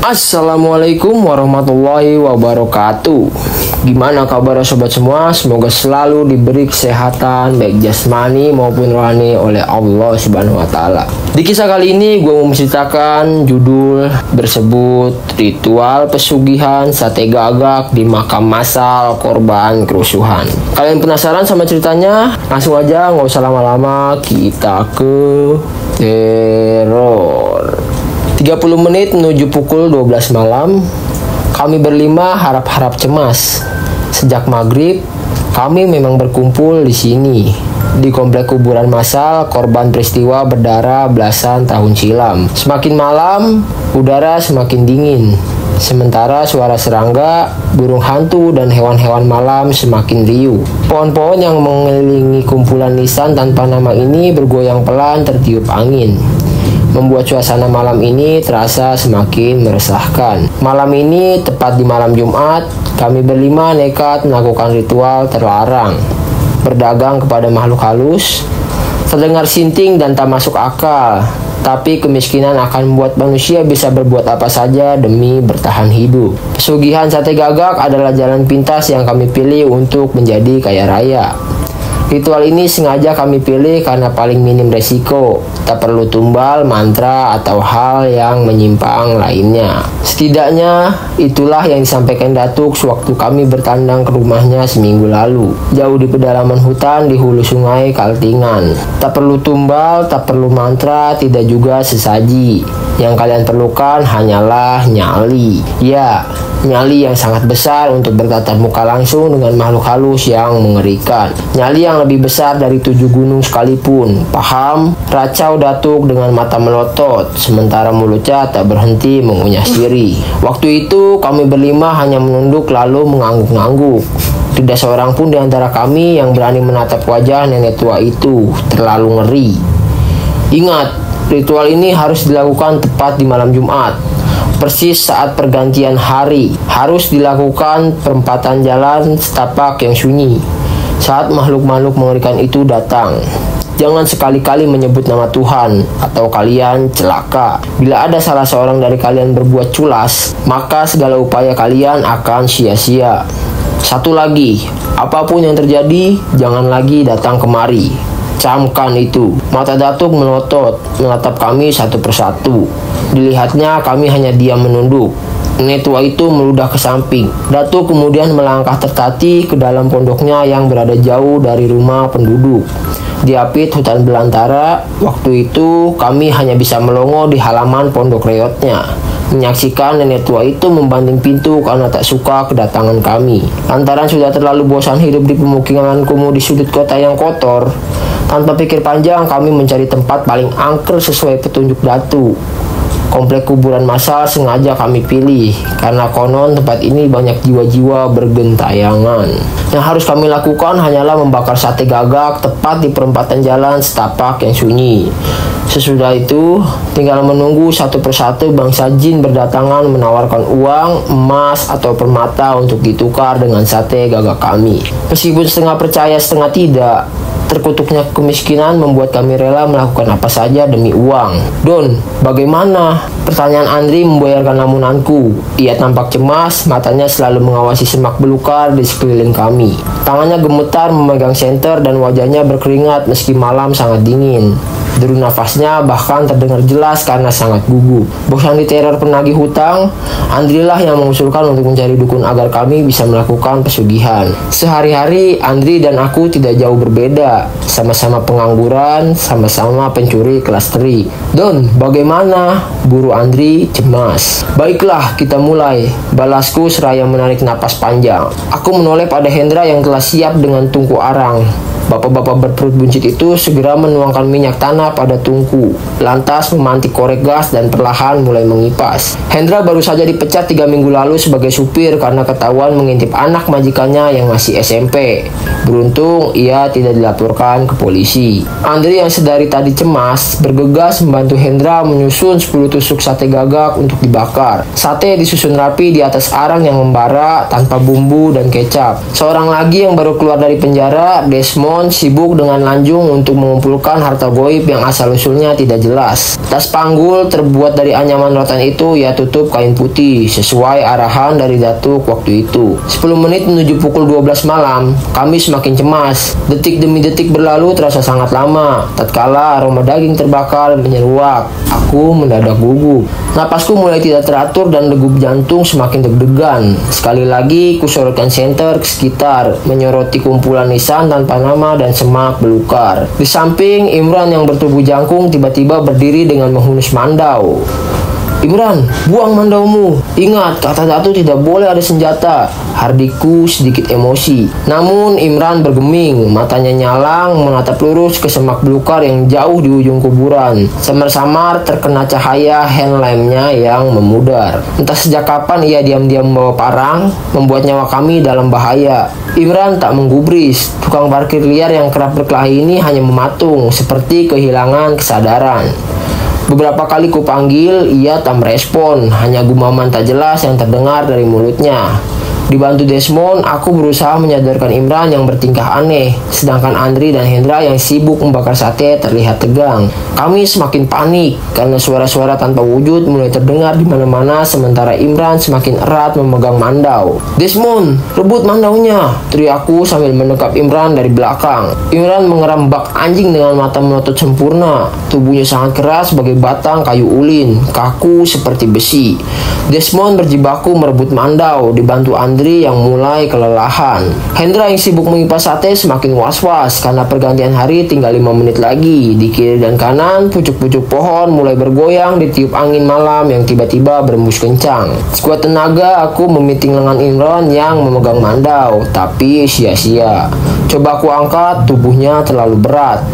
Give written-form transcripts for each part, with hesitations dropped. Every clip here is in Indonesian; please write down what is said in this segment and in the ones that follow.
Assalamualaikum warahmatullahi wabarakatuh. Gimana kabar sobat semua? Semoga selalu diberi kesehatan baik jasmani maupun rohani oleh Allah Subhanahu wa taala. Di kisah kali ini gue mau menceritakan judul bersebut Ritual Pesugihan Sate Gagak di Makam Massal Korban Kerusuhan. Kalian penasaran sama ceritanya? Langsung aja, nggak usah lama-lama, kita ke teror. 30 menit menuju pukul 12 malam, kami berlima harap-harap cemas. Sejak maghrib, kami memang berkumpul di sini, di komplek kuburan massal korban peristiwa berdarah belasan tahun silam. Semakin malam, udara semakin dingin. Sementara suara serangga, burung hantu, dan hewan-hewan malam semakin riuh. Pohon-pohon yang mengelilingi kumpulan nisan tanpa nama ini bergoyang pelan tertiup angin, membuat suasana malam ini terasa semakin meresahkan. Malam ini, tepat di malam Jumat, kami berlima nekat melakukan ritual terlarang. Berdagang kepada makhluk halus, terdengar sinting dan tak masuk akal. Tapi kemiskinan akan membuat manusia bisa berbuat apa saja demi bertahan hidup. Pesugihan sate gagak adalah jalan pintas yang kami pilih untuk menjadi kaya raya. Ritual ini sengaja kami pilih karena paling minim resiko, tak perlu tumbal, mantra, atau hal yang menyimpang lainnya. Setidaknya itulah yang disampaikan Datuk sewaktu kami bertandang ke rumahnya seminggu lalu, jauh di pedalaman hutan di hulu sungai Kaltingan. Tak perlu tumbal, tak perlu mantra, tidak juga sesaji. Yang kalian perlukan hanyalah nyali. Ya, nyali yang sangat besar untuk bertatap muka langsung dengan makhluk halus yang mengerikan. Nyali yang lebih besar dari 7 gunung sekalipun. Paham? Racau Datuk dengan mata melotot, sementara mulutnya tak berhenti mengunyah sirih. Waktu itu kami berlima hanya menunduk lalu mengangguk-ngangguk. Tidak seorang pun di antara kami yang berani menatap wajah nenek tua itu. Terlalu ngeri. Ingat, ritual ini harus dilakukan tepat di malam Jumat, persis saat pergantian hari. Harus dilakukan perempatan jalan setapak yang sunyi saat makhluk-makhluk mengerikan itu datang. Jangan sekali-kali menyebut nama Tuhan atau kalian celaka. Bila ada salah seorang dari kalian berbuat culas, maka segala upaya kalian akan sia-sia. Satu lagi, apapun yang terjadi, jangan lagi datang kemari. Camkan itu. Mata Datuk melotot, menatap kami satu persatu. Dilihatnya kami hanya diam menunduk. Nenek tua itu meludah ke samping. Datuk kemudian melangkah tertati ke dalam pondoknya yang berada jauh dari rumah penduduk. Diapit hutan belantara, waktu itu kami hanya bisa melongo di halaman pondok reotnya, menyaksikan nenek tua itu membanting pintu karena tak suka kedatangan kami. Lantaran sudah terlalu bosan hidup di pemukiman kumuh di sudut kota yang kotor. Tanpa pikir panjang, kami mencari tempat paling angker sesuai petunjuk Datuk. Komplek kuburan massal sengaja kami pilih karena konon tempat ini banyak jiwa-jiwa bergentayangan. Yang harus kami lakukan hanyalah membakar sate gagak tepat di perempatan jalan setapak yang sunyi. Sesudah itu, tinggal menunggu satu persatu bangsa jin berdatangan menawarkan uang, emas, atau permata untuk ditukar dengan sate gagak kami. Meskipun setengah percaya setengah tidak, terkutuknya kemiskinan membuat kami rela melakukan apa saja demi uang. Don, bagaimana? Pertanyaan Andri memboyarkan lamunanku. Ia tampak cemas, matanya selalu mengawasi semak belukar di sekeliling kami. Tangannya gemetar memegang senter dan wajahnya berkeringat meski malam sangat dingin. Deru nafasnya bahkan terdengar jelas karena sangat gugup. Bosan diteror penagih hutang, Andri lah yang mengusulkan untuk mencari dukun agar kami bisa melakukan pesugihan. Sehari-hari Andri dan aku tidak jauh berbeda. Sama-sama pengangguran, sama-sama pencuri kelas 3. Don, bagaimana? Buru Andri cemas. Baiklah, kita mulai. Balasku seraya menarik napas panjang. Aku menoleh pada Hendra yang telah siap dengan tungku arang. Bapak-bapak berperut buncit itu segera menuangkan minyak tanah pada tungku, lantas memantik korek gas dan perlahan mulai mengipas. Hendra baru saja dipecat 3 minggu lalu sebagai supir karena ketahuan mengintip anak majikannya yang masih SMP. Beruntung ia tidak dilaporkan ke polisi. Andri yang sedari tadi cemas bergegas membantu Hendra menyusun 10 tusuk sate gagak untuk dibakar. Sate disusun rapi di atas arang yang membara tanpa bumbu dan kecap. Seorang lagi yang baru keluar dari penjara, Desmond, Imron sibuk dengan lanjung untuk mengumpulkan harta goib yang asal-usulnya tidak jelas. Tas panggul terbuat dari anyaman rotan itu ia tutup kain putih sesuai arahan dari datuk waktu itu. 10 menit menuju pukul 12 malam, kami semakin cemas. Detik demi detik berlalu terasa sangat lama. Tatkala aroma daging terbakar menyeruak, aku mendadak gugup. Napasku mulai tidak teratur dan degup jantung semakin deg-degan. Sekali lagi kusorotkan senter ke sekitar, menyoroti kumpulan nisan tanpa nama dan semak belukar. Di samping, Imran yang bertubuh jangkung tiba-tiba berdiri dengan menghunus mandau. Imran, buang mandaumu. Ingat, kata Datu tidak boleh ada senjata. Hardiku sedikit emosi. Namun Imran bergeming, matanya nyalang menatap lurus ke semak belukar yang jauh di ujung kuburan. Samar-samar terkena cahaya handlampnya yang memudar. Entah sejak kapan ia diam-diam membawa parang, membuat nyawa kami dalam bahaya. Imran tak menggubris. Tukang parkir liar yang kerap berkelahi ini hanya mematung, seperti kehilangan kesadaran. Beberapa kali kupanggil, ia tak merespon, hanya gumaman tak jelas yang terdengar dari mulutnya. Dibantu Desmond, aku berusaha menyadarkan Imran yang bertingkah aneh, sedangkan Andri dan Hendra yang sibuk membakar sate terlihat tegang. Kami semakin panik karena suara-suara tanpa wujud mulai terdengar di mana-mana sementara Imran semakin erat memegang mandau. Desmond, rebut mandaunya, teriakku sambil mendekat Imran dari belakang. Imran mengeram bak anjing dengan mata melotot sempurna. Tubuhnya sangat keras sebagai batang kayu ulin, kaku seperti besi. Desmond berjibaku merebut mandau, dibantu Andri yang mulai kelelahan. Hendra yang sibuk mengipas sate semakin was-was karena pergantian hari tinggal 5 menit lagi. Di kiri dan kanan, pucuk-pucuk pohon mulai bergoyang ditiup angin malam yang tiba-tiba berembus kencang. Sekuat tenaga, aku memiting lengan Imran yang memegang mandau, tapi sia-sia. Coba aku angkat, tubuhnya terlalu berat.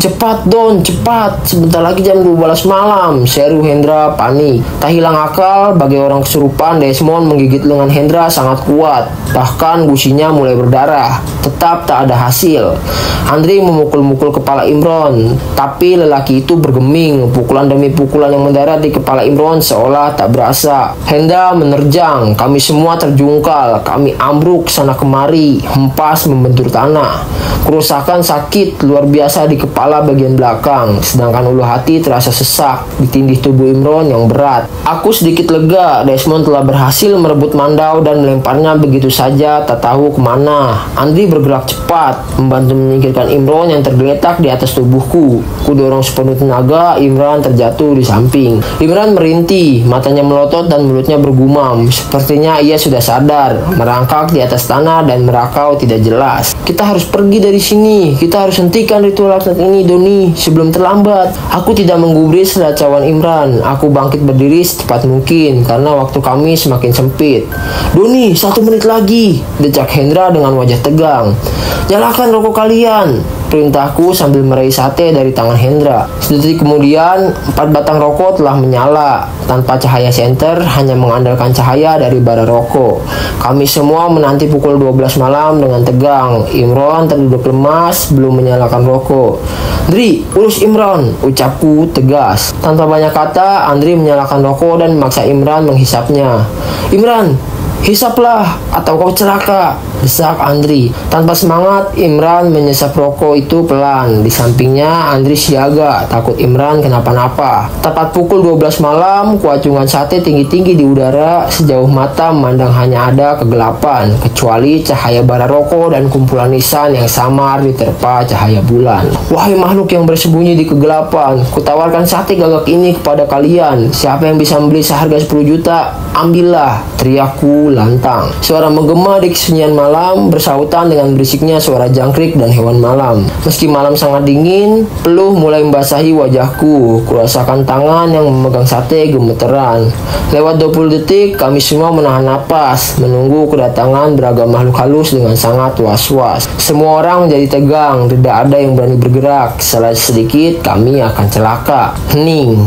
Cepat Don, cepat, sebentar lagi jam 12 malam, seru Hendra panik. Tak hilang akal, bagai orang kesurupan, Desmond menggigit lengan Hendra sangat kuat. Bahkan gusinya mulai berdarah, tetap tak ada hasil. Andri memukul-mukul kepala Imron, tapi lelaki itu bergeming. Pukulan demi pukulan yang mendarat di kepala Imron seolah tak berasa. Hendra menerjang, kami semua terjungkal, kami ambruk sana kemari, hempas membentur tanah. Kerusakan sakit luar biasa di kepala bagian belakang, sedangkan ulu hati terasa sesak di tindih tubuh Imron yang berat. Aku sedikit lega, Desmond telah berhasil merebut mandau dan melemparnya begitu saja, tak tahu kemana. Andri bergerak cepat, membantu menyingkirkan Imron yang tergeletak di atas tubuhku. Ku dorong sepenuh tenaga, Imran terjatuh di samping. Imran merintih, matanya melotot dan mulutnya bergumam. Sepertinya ia sudah sadar, merangkak di atas tanah dan merakau tidak jelas. Kita harus pergi dari sini, kita harus hentikan ritual laknat ini, Doni, sebelum terlambat. Aku tidak menggubris selacauan Imran. Aku bangkit berdiri secepat mungkin karena waktu kami semakin sempit. Doni, 1 menit lagi, decak Hendra dengan wajah tegang. Nyalakan rokok kalian, perintahku sambil meraih sate dari tangan Hendra. Sedetik kemudian, 4 batang rokok telah menyala. Tanpa cahaya senter, hanya mengandalkan cahaya dari bara rokok. Kami semua menanti pukul 12 malam dengan tegang. Imron terduduk lemas, belum menyalakan rokok. Andri, urus Imran, ucapku tegas. Tanpa banyak kata, Andri menyalakan rokok dan memaksa Imran menghisapnya. Imran, hisaplah atau kau celaka, desak Andri. Tanpa semangat, Imran menyesap rokok itu pelan. Di sampingnya, Andri siaga, takut Imran kenapa-napa. Tepat pukul 12 malam, kuacungan sate tinggi-tinggi di udara. Sejauh mata memandang hanya ada kegelapan, kecuali cahaya bara rokok dan kumpulan nisan yang samar diterpa cahaya bulan. Wahai makhluk yang bersembunyi di kegelapan, kutawarkan sate gagak ini kepada kalian. Siapa yang bisa membeli seharga 10 juta, ambillah, teriakku lantang. Suara menggema di kesunyian malam bersautan dengan berisiknya suara jangkrik dan hewan malam. Meski malam sangat dingin, peluh mulai membasahi wajahku. Kurasakan tangan yang memegang sate gemeteran. Lewat 20 detik, kami semua menahan napas, menunggu kedatangan beragam makhluk halus dengan sangat was-was. Semua orang menjadi tegang, tidak ada yang berani bergerak. Salah sedikit, kami akan celaka. Hening.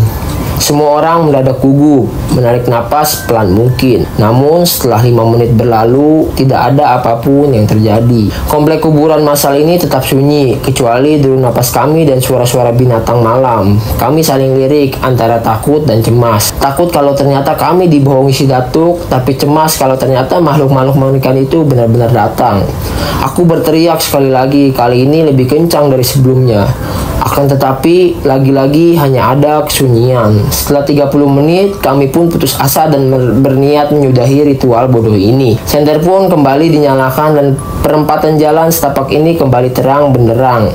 Semua orang mendadak gugup, menarik napas pelan mungkin. Namun setelah 5 menit berlalu, tidak ada apapun yang terjadi. Komplek kuburan massal ini tetap sunyi, kecuali deru napas kami dan suara-suara binatang malam. Kami saling lirik antara takut dan cemas. Takut kalau ternyata kami dibohongi si datuk, tapi cemas kalau ternyata makhluk-makhluk mengerikan itu benar-benar datang. Aku berteriak sekali lagi, kali ini lebih kencang dari sebelumnya. Akan tetapi, lagi-lagi hanya ada kesunyian. Setelah 30 menit, kami pun putus asa dan berniat menyudahi ritual bodoh ini. Senter pun kembali dinyalakan dan perempatan jalan setapak ini kembali terang benderang.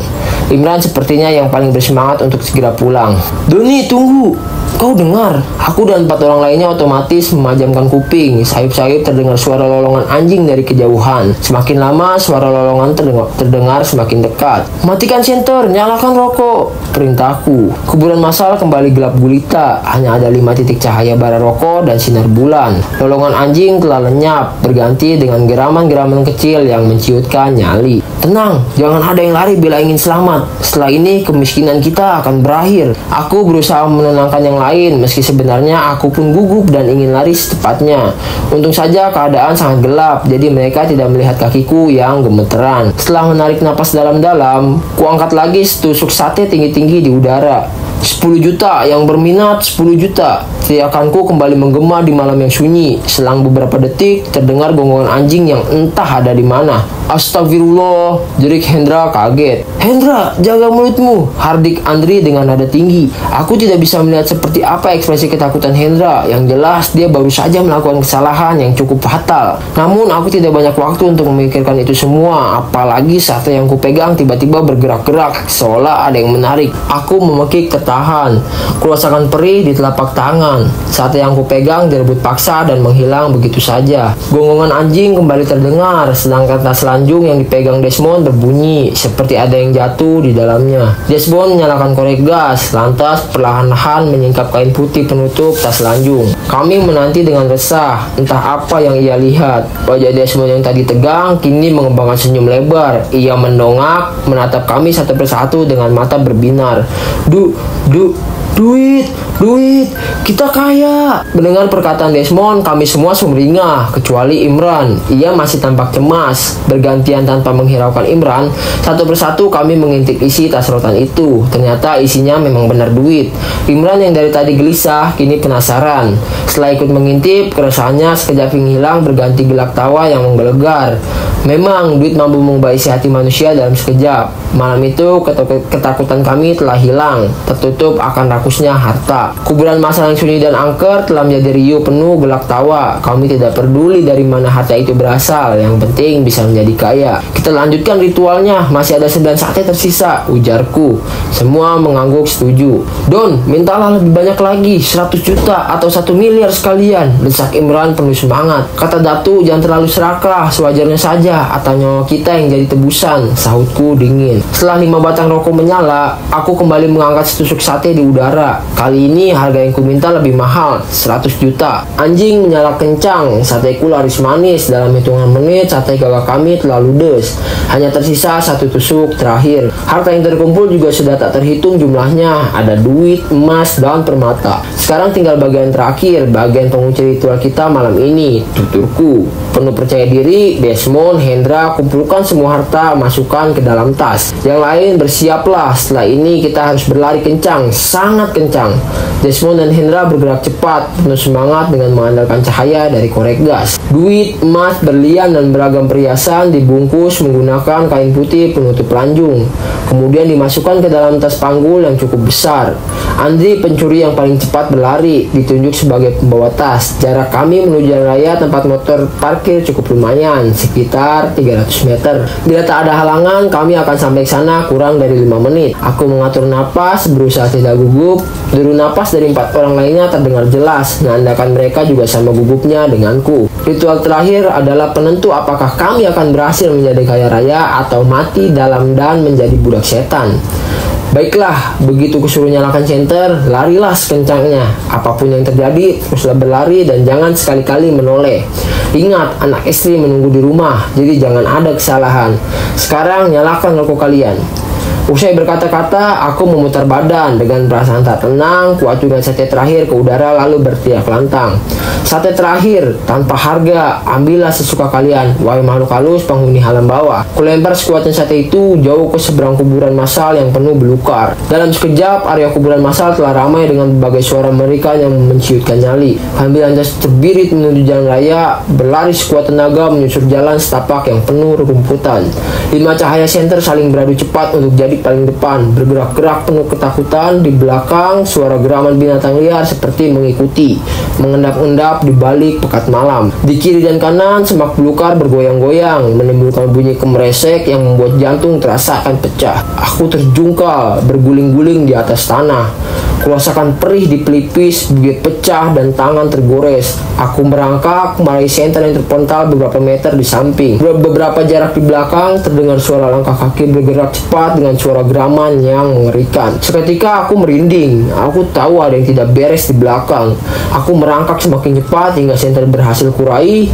Imran sepertinya yang paling bersemangat untuk segera pulang. "Doni, tunggu! Kau dengar?" Aku dan 4 orang lainnya otomatis memajamkan kuping. Sayup-sayup terdengar suara lolongan anjing dari kejauhan. Semakin lama suara lolongan terdengar semakin dekat. "Matikan senter, nyalakan rokok," perintahku. Kuburan massal kembali gelap gulita. Hanya ada 5 titik cahaya bara rokok dan sinar bulan. Lolongan anjing telah lenyap, berganti dengan geraman-geraman kecil yang menciutkan nyali. "Tenang, jangan ada yang lari bila ingin selamat. Setelah ini kemiskinan kita akan berakhir." Aku berusaha menenangkan yang lain, meski sebenarnya aku pun gugup dan ingin lari secepatnya. Untung saja keadaan sangat gelap, jadi mereka tidak melihat kakiku yang gemeteran. Setelah menarik napas dalam-dalam, kuangkat lagi setusuk sate tinggi-tinggi di udara. 10 juta, yang berminat 10 juta. Teriakanku kembali menggema di malam yang sunyi. Selang beberapa detik, terdengar gonggongan anjing yang entah ada di mana. "Astagfirullah," jerik Hendra kaget. "Hendra, jaga mulutmu," hardik Andri dengan nada tinggi. Aku tidak bisa melihat seperti apa ekspresi ketakutan Hendra. Yang jelas, dia baru saja melakukan kesalahan yang cukup fatal. Namun, aku tidak banyak waktu untuk memikirkan itu semua. Apalagi sate yang kupegang tiba-tiba bergerak-gerak, seolah ada yang menarik. Aku memekik tertahan. Kurasakan perih di telapak tangan. Sate yang kupegang direbut paksa dan menghilang begitu saja. Gonggongan anjing kembali terdengar, sedangkan tas lanjung yang dipegang Desmond berbunyi seperti ada yang jatuh di dalamnya. Desmond menyalakan korek gas, lantas perlahan-lahan menyingkap kain putih penutup tas lanjung. Kami menanti dengan resah, entah apa yang ia lihat. Wajah Desmond yang tadi tegang kini mengembangkan senyum lebar. Ia mendongak, menatap kami satu persatu dengan mata berbinar. Duit, kita kaya." Mendengar perkataan Desmond, kami semua sumringah, kecuali Imran. Ia masih tampak cemas. Bergantian tanpa menghiraukan Imran, satu persatu kami mengintip isi tas rotan itu. Ternyata isinya memang benar duit. Imran yang dari tadi gelisah, kini penasaran. Setelah ikut mengintip, keresahannya sekejap hilang berganti gelak tawa yang menggelegar. Memang, duit mampu mengubah isi hati manusia dalam sekejap. Malam itu, ketakutan kami telah hilang, tertutup akan rakusnya harta. Kuburan massal yang sunyi dan angker telah menjadi riuh penuh gelak tawa. Kami tidak peduli dari mana harta itu berasal, yang penting bisa menjadi kaya. "Kita lanjutkan ritualnya, masih ada 9 sate tersisa," ujarku. Semua mengangguk setuju. "Don, mintalah lebih banyak lagi, 100 juta atau 1 miliar sekalian," desak Imran penuh semangat. "Kata Datu, jangan terlalu serakah, sewajarnya saja, atau nyawa kita yang jadi tebusan," sahutku dingin. Setelah 5 batang rokok menyala, aku kembali mengangkat setusuk sate di udara. Kali ini harga yang kuminta lebih mahal, 100 juta. Anjing menyala kencang, sateku laris manis. Dalam hitungan menit, sate gagak kami telah ludes. Hanya tersisa 1 tusuk terakhir. Harta yang terkumpul juga sudah tak terhitung jumlahnya. Ada duit, emas, dan permata. Sekarang tinggal bagian terakhir, bagian pengunci ritual kita malam ini, tuturku. Penuh percaya diri, Desmond, Hendra, kumpulkan semua harta, masukkan ke dalam tas. Yang lain bersiaplah, setelah ini kita harus berlari kencang, sangat kencang. Desmond dan Hendra bergerak cepat, penuh semangat dengan mengandalkan cahaya dari korek gas. Duit, emas, berlian, dan beragam perhiasan dibungkus menggunakan kain putih penutup lanjung. Kemudian dimasukkan ke dalam tas panggul yang cukup besar. Andri, pencuri yang paling cepat, berlari, ditunjuk sebagai pembawa tas. Jarak kami menuju jalan raya tempat motor parkir cukup lumayan, sekitar 300 meter. Bila tak ada halangan, kami akan sampai ke sana kurang dari 5 menit. Aku mengatur napas, berusaha tidak gugup. Deru napas dari 4 orang lainnya terdengar jelas, menandakan mereka juga sama gugupnya denganku. Ritual terakhir adalah penentu apakah kami akan berhasil menjadi kaya raya atau mati dalam dan menjadi budak setan. Baiklah, begitu kusuruh nyalakan senter, larilah sekencangnya. Apapun yang terjadi, teruslah berlari dan jangan sekali-kali menoleh. Ingat, anak istri menunggu di rumah, jadi jangan ada kesalahan. Sekarang nyalakan rokok kalian. Usai berkata-kata, aku memutar badan dengan perasaan tak tenang. Kuacungkan sate terakhir ke udara lalu berteriak lantang. Sate terakhir, tanpa harga, ambillah sesuka kalian, wahai makhluk halus penghuni alam bawah. Kulempar sekuatnya sate itu jauh ke seberang kuburan massal yang penuh belukar. Dalam sekejap, area kuburan massal telah ramai dengan berbagai suara mereka yang menciutkan nyali. Kami lantas terbirit menuju jalan raya, berlari sekuat tenaga menyusur jalan setapak yang penuh rumputan. 5 cahaya senter saling beradu cepat untuk jadi paling depan, bergerak-gerak penuh ketakutan. Di belakang, suara geraman binatang liar seperti mengikuti, mengendap-endap di balik pekat malam. Di kiri dan kanan, semak belukar bergoyang-goyang, menimbulkan bunyi kemeresek yang membuat jantung terasa akan pecah. Aku terjungkal, berguling-guling di atas tanah. Kurasakan perih di pelipis, bibir pecah, dan tangan tergores. Aku merangkak meraih senter yang terpental beberapa meter di samping. Beberapa jarak di belakang, terdengar suara langkah kaki bergerak cepat dengan suara geraman yang mengerikan. Seketika aku merinding. Aku tahu ada yang tidak beres di belakang. Aku merangkak semakin cepat hingga senter berhasil kurai.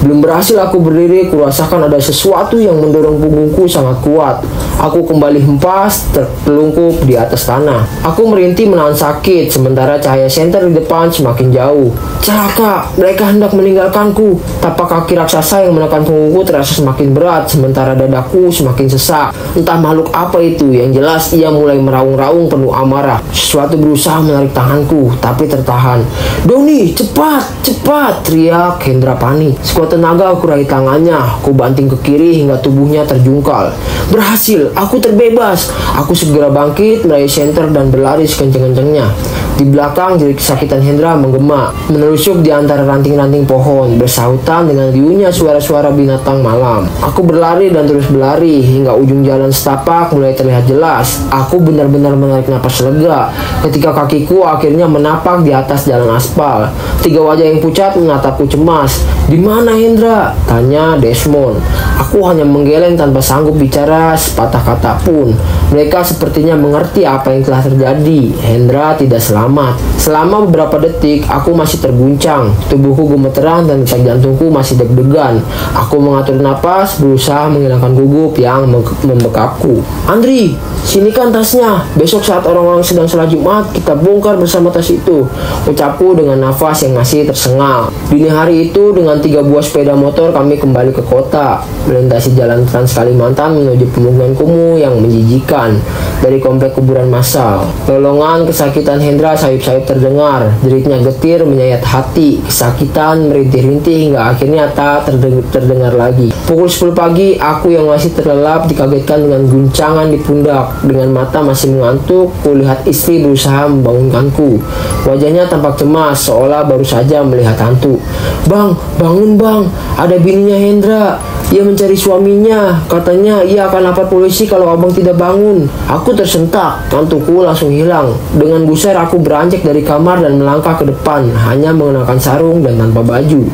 Belum berhasil aku berdiri, kurasakan ada sesuatu yang mendorong punggungku sangat kuat. Aku kembali hempas, tertelungkup di atas tanah. Aku merintih menahan sakit, sementara cahaya senter di depan semakin jauh. Celaka, mereka hendak meninggalkanku. Tapak kaki raksasa yang menekan punggungku terasa semakin berat, sementara dadaku semakin sesak. Entah makhluk apa itu, yang jelas ia mulai meraung-raung penuh amarah. Sesuatu berusaha menarik tanganku, tapi tertahan. Doni, cepat, cepat, teriak Hendra panik. Sekuat tenaga aku raih tangannya, aku banting ke kiri hingga tubuhnya terjungkal. Berhasil, aku terbebas. Aku segera bangkit, meraih senter dan berlari sekencang-kencangnya. Di belakang, jeri kesakitan Hendra menggema, menelusup di antara ranting-ranting pohon, bersahutan dengan riuhnya suara-suara binatang malam. Aku berlari dan terus berlari hingga ujung jalan setapak mulai terlihat jelas. Aku benar-benar menarik napas lega ketika kakiku akhirnya menapak di atas jalan aspal. 3 wajah yang pucat menatapku cemas. Di mana Hendra? Tanya Desmond. Aku hanya menggeleng tanpa sanggup bicara sepatah kata pun. Mereka sepertinya mengerti apa yang telah terjadi. Hendra tidak selamat. Selama beberapa detik, aku masih terguncang. Tubuhku gemeteran dan detak jantungku masih deg-degan. Aku mengatur napas, berusaha menghilangkan gugup yang membekapku. Andri, sini kan tasnya. Besok saat orang-orang sedang sholat Jumat, kita bongkar bersama tas itu. Ucapku dengan nafas yang masih tersengal. Dini hari itu, dengan 3 buah sepeda motor, kami kembali ke kota. Melintasi jalan Trans Kalimantan menuju pemukiman kumuh yang menjijikan dari komplek kuburan massal. Lolongan kesakitan Hendra sayup-sayup terdengar. Jeritnya getir menyayat hati. Kesakitan merintih-rintih hingga akhirnya tak terdengar lagi. Pukul 10 pagi, aku yang masih terlelap dikagetkan dengan guncangan di pundak. Dengan mata masih mengantuk, kulihat istri berusaha membangunkanku. Wajahnya tampak cemas, seolah baru saja melihat hantu. Bang, bangun bang, ada bininya Hendra. Ia mencari suaminya. Katanya ia akan lapor polisi kalau abang tidak bangun. Aku tersentak, kantukku langsung hilang. Dengan gusar aku beranjak dari kamar dan melangkah ke depan, hanya mengenakan sarung dan tanpa baju.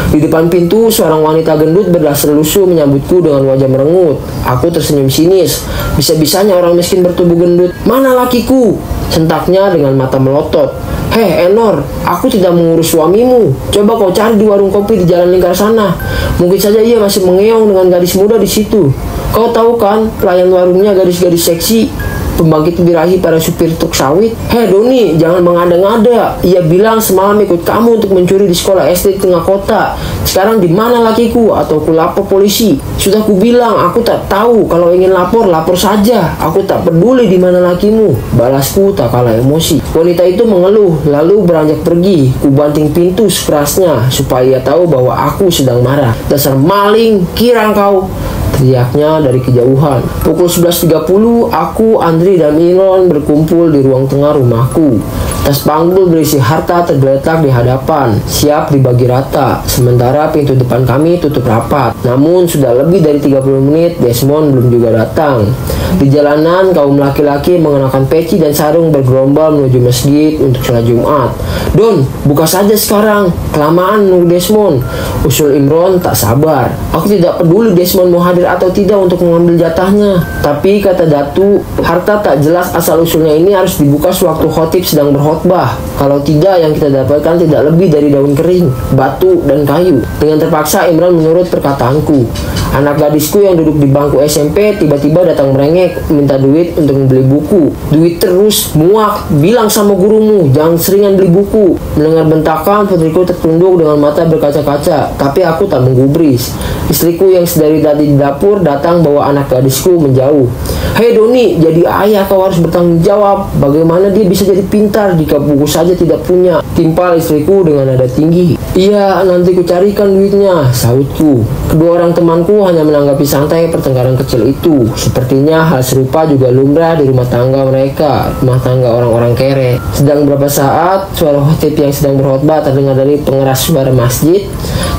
Di depan pintu, seorang wanita gendut berdasar lusuh menyambutku dengan wajah merengut. Aku tersenyum sinis. Bisa-bisanya orang miskin bertubuh gendut. Mana lakiku? Sentaknya dengan mata melotot. Hei Enor, aku tidak mengurus suamimu. Coba kau cari di warung kopi di Jalan Lingkar sana. Mungkin saja ia masih mengeong dengan gadis muda di situ. Kau tahu kan, pelayan warungnya gadis-gadis seksi, pembangkit birahi para supir truk sawit. Hei Doni, jangan mengada-ngada. Ia bilang semalam ikut kamu untuk mencuri di sekolah SD di tengah kota. Sekarang di mana lakiku? Atau ku lapor polisi? Sudah ku bilang, aku tak tahu. Kalau ingin lapor, lapor saja. Aku tak peduli di mana lakimu. Balasku tak kalah emosi. Wanita itu mengeluh, lalu beranjak pergi. Ku banting pintu sekerasnya supaya ia tahu bahwa aku sedang marah. Dasar maling, kirang kau, teriaknya dari kejauhan. Pukul 11.30, aku, Andri, dan Imron berkumpul di ruang tengah rumahku. Tas panggul berisi harta tergeletak di hadapan, siap dibagi rata. Sementara pintu depan kami tutup rapat. Namun sudah lebih dari 30 menit, Desmond belum juga datang. Di jalanan, kaum laki-laki mengenakan peci dan sarung bergerombol menuju masjid untuk sholat Jumat. Don, buka saja sekarang. Kelamaan nunggu Desmond, usul Imron tak sabar. Aku tidak peduli Desmond mau hadir atau tidak untuk mengambil jatahnya. Tapi kata Datu, harta tak jelas asal-usulnya ini harus dibuka sewaktu khotib sedang berkhotbah. berkhotbah. Kalau tidak, yang kita dapatkan tidak lebih dari daun kering, batu, dan kayu. Dengan terpaksa Imran menurut perkataanku. Anak gadisku yang duduk di bangku SMP tiba-tiba datang merengek minta duit untuk membeli buku. Duit terus, muak, bilang sama gurumu, jangan seringan beli buku. Mendengar bentakan, putriku tertunduk dengan mata berkaca-kaca, tapi aku tak menggubris. Istriku yang sedari tadi di dapur datang bawa anak gadisku menjauh. Hei Doni, jadi ayah kau harus bertanggung jawab. Bagaimana dia bisa jadi pintar jika buku saja tidak punya? Timpal istriku dengan nada tinggi. Iya, nanti ku carikan duitnya, sahutku. Kedua orang temanku hanya menanggapi santai pertengkaran kecil itu. Sepertinya hal serupa juga lumrah di rumah tangga mereka, rumah tangga orang-orang kere. Sedang beberapa saat, suara khotib yang sedang berkhotbah terdengar dari pengeras suara masjid.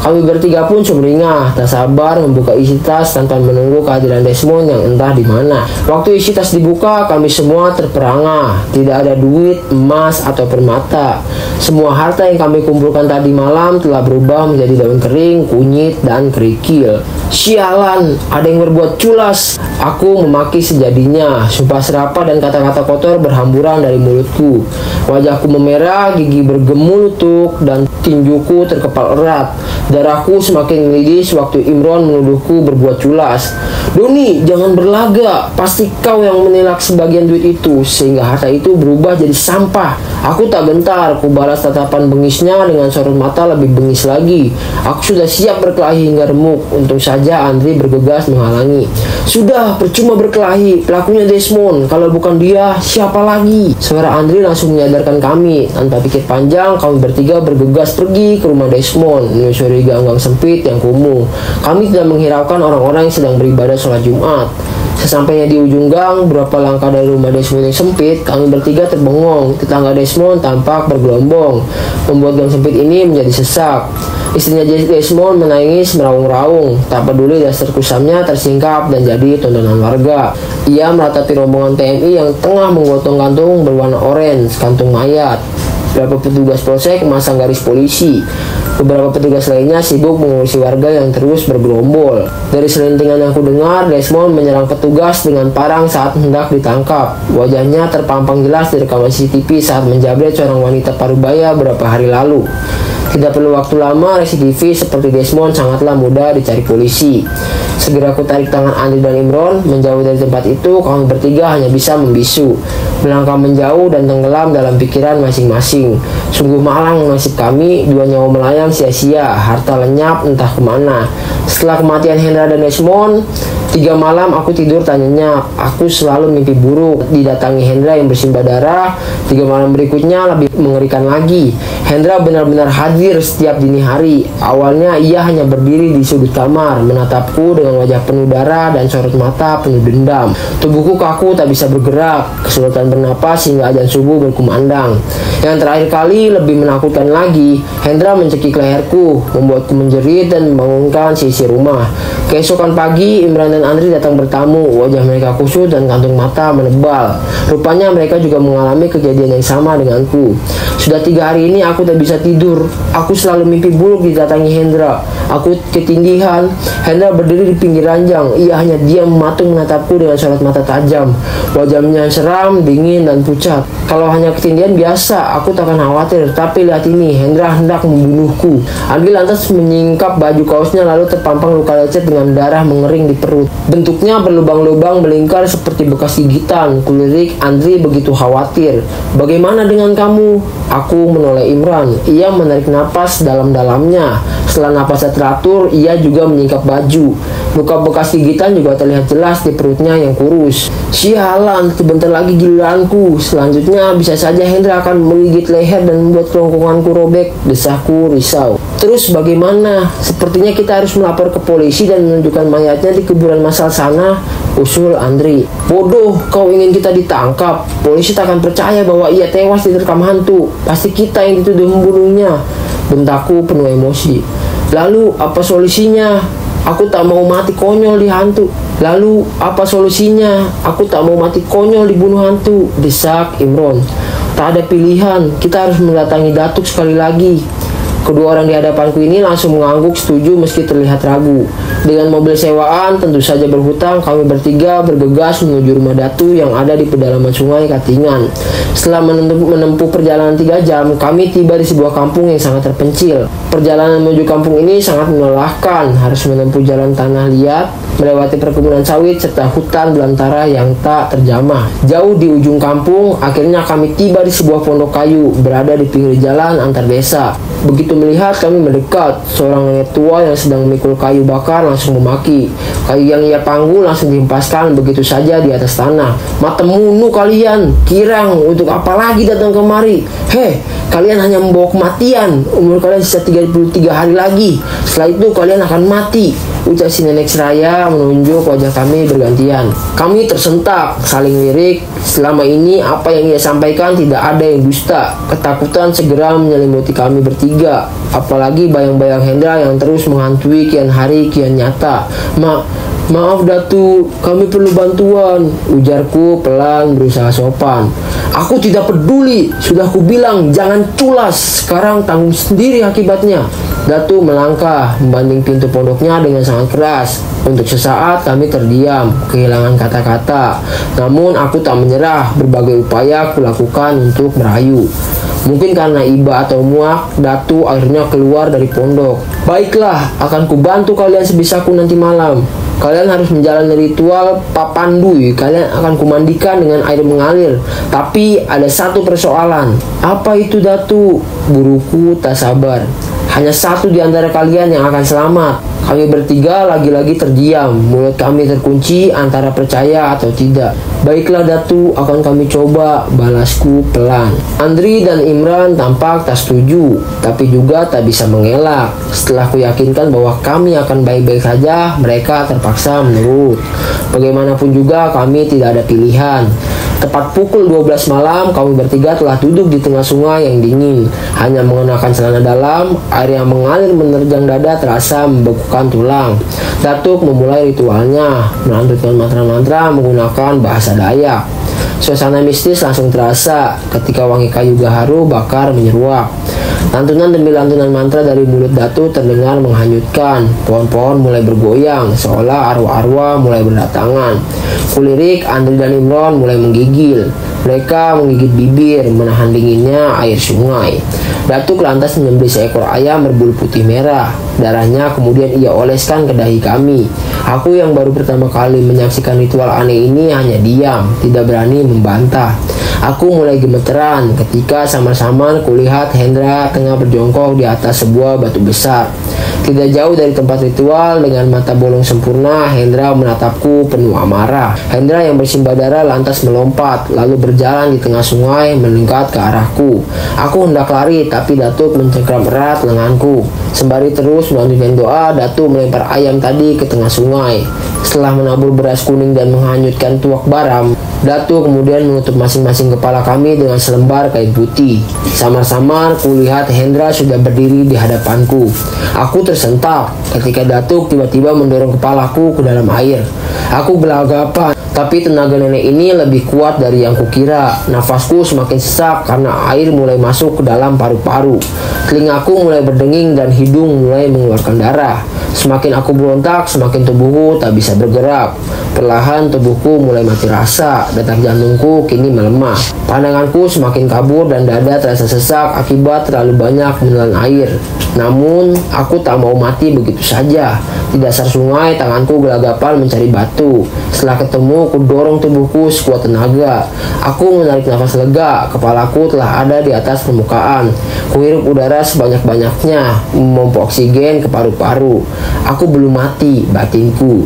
Kami bertiga pun sumringah, tak sabar membuka isi tas tanpa menunggu kehadiran Desmond yang entah di mana. Waktu isi tas dibuka, kami semua terperangah. Tidak ada duit, emas, atau permata. Semua harta yang kami kumpulkan tadi malam telah berubah menjadi daun kering, kunyit, dan kerikil. Sialan, ada yang berbuat culas. Aku memaki sejadinya. Sumpah serapah dan kata-kata kotor berhamburan dari mulutku. Wajahku memerah, gigi bergemurutuk, dan tinjuku terkepal erat. Darahku semakin mendidih waktu Imron menuduhku berbuat culas. Doni, jangan berlaga. Pasti kau yang menilak sebagian duit itu, sehingga harta itu berubah jadi sampah. Aku tak gentar, ku balas tatapan bengisnya dengan sorot mata lebih bengis lagi. Aku sudah siap berkelahi hingga remuk. Untung saja Andri bergegas menghalangi. Sudah, percuma berkelahi. Pelakunya Desmond. Kalau bukan dia, siapa lagi? Suara Andri langsung menyadarkan kami. Tanpa pikir panjang, kami bertiga bergegas pergi ke rumah Desmond, menyusuri gang-gang sempit yang kumuh. Kami tidak menghiraukan orang-orang yang sedang beribadah sholat Jumat. Sesampainya di ujung gang, berapa langkah dari rumah Desmond yang sempit, kami bertiga terbengong. Tetangga Desmond tampak bergelombong, membuat gang sempit ini menjadi sesak. Istrinya Desmond menangis meraung-raung. Tak peduli dasar kusamnya tersingkap dan jadi tontonan warga. Ia meratapi rombongan TNI yang tengah menggotong kantung berwarna orange, kantung mayat. Beberapa petugas polsek memasang garis polisi. Beberapa petugas lainnya sibuk mengurusi warga yang terus bergerombol. Dari selentingan yang kudengar, Desmond menyerang petugas dengan parang saat hendak ditangkap. Wajahnya terpampang jelas di rekaman CCTV saat menjabret seorang wanita parubaya beberapa hari lalu. Tidak perlu waktu lama, residivis seperti Desmond sangatlah mudah dicari polisi. Segera aku tarik tangan Andri dan Imron. Menjauh dari tempat itu, kami bertiga hanya bisa membisu, melangkah menjauh dan tenggelam dalam pikiran masing-masing. Sungguh malang nasib kami, dua nyawa melayang sia-sia, harta lenyap entah kemana. Setelah kematian Hendra dan Desmond, 3 malam aku tidur tak nyenyak. Aku selalu mimpi buruk, didatangi Hendra yang bersimbah darah. 3 malam berikutnya lebih mengerikan lagi. Hendra benar-benar hadir setiap dini hari. Awalnya ia hanya berdiri di sudut kamar, menatapku dengan wajah penuh darah dan sorot mata penuh dendam. Tubuhku kaku, tak bisa bergerak, kesulitan bernapas hingga azan subuh berkumandang. Yang terakhir kali lebih menakutkan lagi, Hendra mencekik leherku, membuatku menjerit dan membangunkan sisi rumah. Keesokan pagi, Imran dan Andri datang bertamu. Wajah mereka kusut dan kantung mata menebal. Rupanya mereka juga mengalami kejadian yang sama denganku. Sudah 3 hari ini aku tak bisa tidur. Aku selalu mimpi buruk didatangi Hendra. Aku ketindihan. Hendra berdiri di pinggir ranjang. Ia hanya diam mematung menatapku dengan sorot mata tajam. Wajahnya seram, dingin, dan pucat. Kalau hanya ketindihan biasa, aku tak akan khawatir. Tapi lihat ini, Hendra hendak membunuhku. Andri lantas menyingkap baju kaosnya lalu terpampang luka lecet dengan darah mengering di perut. Bentuknya berlubang-lubang melingkar seperti bekas gigitan. Kulirik Andri begitu khawatir. Bagaimana dengan kamu? Aku menoleh Imran. Ia menarik napas dalam-dalamnya. Setelah napasnya teratur, ia juga menyingkap baju. Luka bekas gigitan juga terlihat jelas di perutnya yang kurus. Sialan, sebentar lagi giliranku. Selanjutnya bisa saja Hendra akan menggigit leher dan membuat kerongkonganku robek, desahku risau. Terus bagaimana? Sepertinya kita harus melapor ke polisi dan menunjukkan mayatnya di kuburan massal sana, usul Andri. Bodoh, kau ingin kita ditangkap? Polisi tak akan percaya bahwa ia tewas diterkam hantu. Pasti kita yang dituduh membunuhnya, bentakku penuh emosi. Lalu apa solusinya? Aku tak mau mati konyol di hantu. Lalu apa solusinya? Aku tak mau mati konyol dibunuh hantu, desak Imron. Tak ada pilihan, kita harus mendatangi Datuk sekali lagi. Kedua orang di hadapanku ini langsung mengangguk setuju meski terlihat ragu. Dengan mobil sewaan tentu saja berhutang, kami bertiga bergegas menuju rumah Datu yang ada di pedalaman sungai Katingan. Setelah menempuh perjalanan 3 jam, kami tiba di sebuah kampung yang sangat terpencil. Perjalanan menuju kampung ini sangat melelahkan, harus menempuh jalan tanah liat, melewati perkebunan sawit serta hutan belantara yang tak terjamah. Jauh di ujung kampung, akhirnya kami tiba di sebuah pondok kayu berada di pinggir jalan antar desa. Begitu melihat kami mendekat, seorang nenek tua yang sedang memikul kayu bakar langsung memaki. Kayu yang ia panggul langsung dihempaskan begitu saja di atas tanah. Mata munu kalian, kirang, untuk apa lagi datang kemari? Heh, kalian hanya membawa kematian. Umur kalian sisa 33 hari lagi. Setelah itu kalian akan mati, ucap si nenek seraya menunjuk wajah kami bergantian. Kami tersentak, saling lirik. Selama ini apa yang ia sampaikan tidak ada yang dusta. Ketakutan segera menyelimuti kami bertiga. Apalagi bayang-bayang Hendra yang terus menghantui kian hari kian nyata. Maaf Datu, kami perlu bantuan, ujarku pelan berusaha sopan. Aku tidak peduli, sudah kubilang jangan culas, sekarang tanggung sendiri akibatnya. Datu melangkah membanding pintu pondoknya dengan sangat keras. Untuk sesaat kami terdiam, kehilangan kata-kata. Namun aku tak menyerah, berbagai upaya kulakukan untuk merayu. Mungkin karena iba atau muak, Datu akhirnya keluar dari pondok. Baiklah, akan kubantu kalian sebisaku nanti malam. Kalian harus menjalani ritual papandui. Kalian akan kumandikan dengan air mengalir. Tapi ada satu persoalan. Apa itu Datu? Guruku tak sabar. Hanya satu di antara kalian yang akan selamat. Kami bertiga lagi-lagi terdiam. Mulut kami terkunci antara percaya atau tidak. Baiklah Datu, akan kami coba, balasku pelan. Andri dan Imran tampak tak setuju, tapi juga tak bisa mengelak. Setelah kuyakinkan bahwa kami akan baik-baik saja, mereka terpaksa menurut. Bagaimanapun juga kami tidak ada pilihan. Tepat pukul 12 malam, kami bertiga telah duduk di tengah sungai yang dingin. Hanya mengenakan celana dalam, air yang mengalir menerjang dada terasa membekukan tulang. Datuk memulai ritualnya, melantunkan mantra-mantra menggunakan bahasa Dayak. Suasana mistis langsung terasa ketika wangi kayu gaharu bakar menyeruak. Lantunan demi lantunan mantra dari mulut Datu terdengar menghanyutkan. Pohon-pohon mulai bergoyang, seolah arwah-arwah mulai berdatangan. Kulirik, Andri dan Imron mulai menggigil. Mereka menggigit bibir, menahan dinginnya air sungai. Datuk lantas menyembelih seekor ayam berbulu putih merah. Darahnya kemudian ia oleskan ke dahi kami. Aku yang baru pertama kali menyaksikan ritual aneh ini hanya diam, tidak berani membantah. Aku mulai gemeteran ketika samar-samar kulihat Hendra tengah berjongkok di atas sebuah batu besar. Tidak jauh dari tempat ritual, dengan mata bolong sempurna, Hendra menatapku penuh amarah. Hendra yang bersimbah darah lantas melompat, lalu berjalan di tengah sungai mendekat ke arahku. Aku hendak lari, tapi Datuk mencengkram erat lenganku. Sembari terus melanjutkan doa, Datuk melempar ayam tadi ke tengah sungai. Setelah menabur beras kuning dan menghanyutkan tuak baram, Datuk kemudian menutup masing-masing kepala kami dengan selembar kain putih. Samar-samar kulihat Hendra sudah berdiri di hadapanku. Aku tersentak ketika Datuk tiba-tiba mendorong kepalaku ke dalam air. Aku gelagapan, tapi tenaga nenek ini lebih kuat dari yang kukira. Nafasku semakin sesak karena air mulai masuk ke dalam paru-paru. Telingaku mulai berdenging dan hidung mulai mengeluarkan darah. Semakin aku berontak, semakin tubuhku tak bisa bergerak. Perlahan tubuhku mulai mati rasa, detak jantungku kini melemah. Pandanganku semakin kabur dan dada terasa sesak akibat terlalu banyak menelan air. Namun, aku tak mau mati begitu saja. Di dasar sungai, tanganku gelagapan mencari batu. Setelah ketemu, ku dorong tubuhku sekuat tenaga. Aku menarik nafas lega, kepalaku telah ada di atas permukaan. Kuhirup udara sebanyak-banyaknya, memompa oksigen ke paru-paru. Aku belum mati, batinku.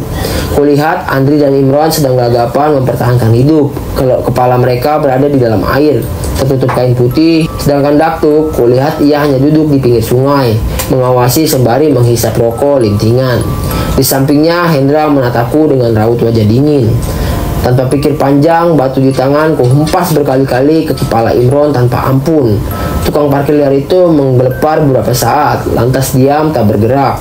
Kulihat Andri dan Imran sedang gelagapan mempertahankan hidup. Kepala mereka berada di dalam air, tertutup kain putih. Sedangkan Datuk, kulihat ia hanya duduk di pinggir sungai, mengawasi sembari menghisap rokok lintingan. Di sampingnya, Hendra menatapku dengan raut wajah dingin. Tanpa pikir panjang, batu di tangan kuhempas berkali-kali ke kepala Imron tanpa ampun. Tukang parkir liar itu menggelepar beberapa saat, lantas diam tak bergerak.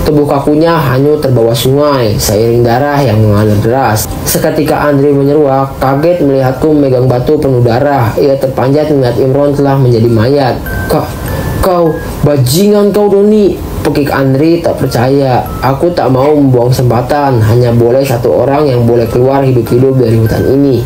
Tubuh kakunya hanyut terbawa sungai, seiring darah yang mengalir deras. Seketika Andri menyeruak, kaget melihatku memegang batu penuh darah. Ia terpanjat melihat Imron telah menjadi mayat. kau, bajingan kau Doni, pekik Andri tak percaya. Aku tak mau membuang kesempatan, hanya boleh satu orang yang boleh keluar hidup-hidup dari hutan ini.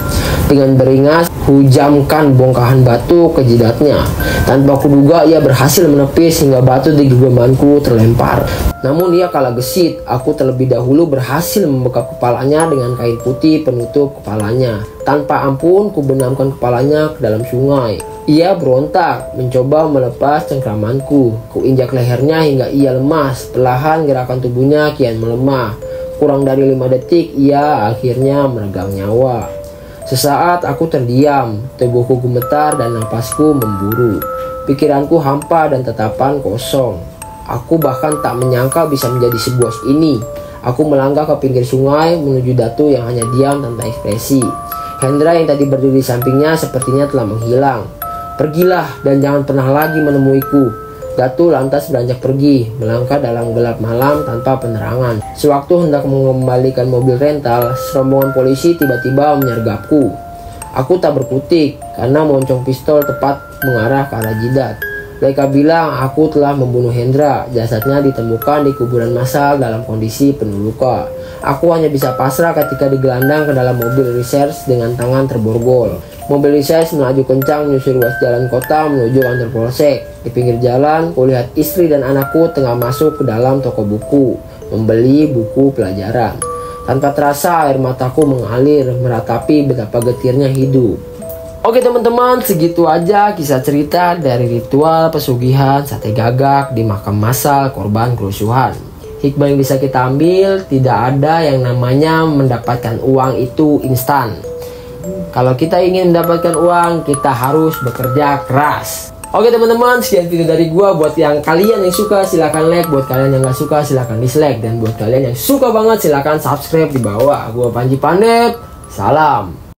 Dengan beringas, hujamkan bongkahan batu ke jidatnya. Tanpa kuduga ia berhasil menepis hingga batu di genggamanku terlempar. Namun ia kalah gesit. Aku terlebih dahulu berhasil membekap kepalanya dengan kain putih penutup kepalanya. Tanpa ampun ku benamkan kepalanya ke dalam sungai. Ia berontak, mencoba melepas cengkramanku. Ku injak lehernya hingga ia lemas. Perlahan gerakan tubuhnya kian melemah. Kurang dari 5 detik ia akhirnya meregang nyawa. Sesaat aku terdiam, tubuhku gemetar dan napasku memburu. Pikiranku hampa dan tatapan kosong. Aku bahkan tak menyangka bisa menjadi sebuas ini. Aku melangkah ke pinggir sungai menuju Datu yang hanya diam tanpa ekspresi. Hendra yang tadi berdiri di sampingnya sepertinya telah menghilang. Pergilah dan jangan pernah lagi menemuiku. Datu lantas beranjak pergi, melangkah dalam gelap malam tanpa penerangan. Sewaktu hendak mengembalikan mobil rental, serombongan polisi tiba-tiba menyergapku. Aku tak berkutik karena moncong pistol tepat mengarah ke arah jidat. Mereka bilang aku telah membunuh Hendra. Jasadnya ditemukan di kuburan massal dalam kondisi penuh luka. Aku hanya bisa pasrah ketika digelandang ke dalam mobil reserse dengan tangan terborgol. Mobil reserse melaju kencang menyusuri ruas jalan kota menuju kantor polsek. Di pinggir jalan, kulihat istri dan anakku tengah masuk ke dalam toko buku, membeli buku pelajaran. Tanpa terasa air mataku mengalir meratapi betapa getirnya hidup. Oke teman-teman, segitu aja kisah cerita dari ritual pesugihan sate gagak di makam massal korban kerusuhan. Hikmah yang bisa kita ambil, tidak ada yang namanya mendapatkan uang itu instan. Kalau kita ingin mendapatkan uang, kita harus bekerja keras. Oke teman-teman, sekian video dari gua. Buat yang kalian yang suka silahkan like, buat kalian yang gak suka silahkan dislike, dan buat kalian yang suka banget silahkan subscribe di bawah. Gua Panji Pandep, salam.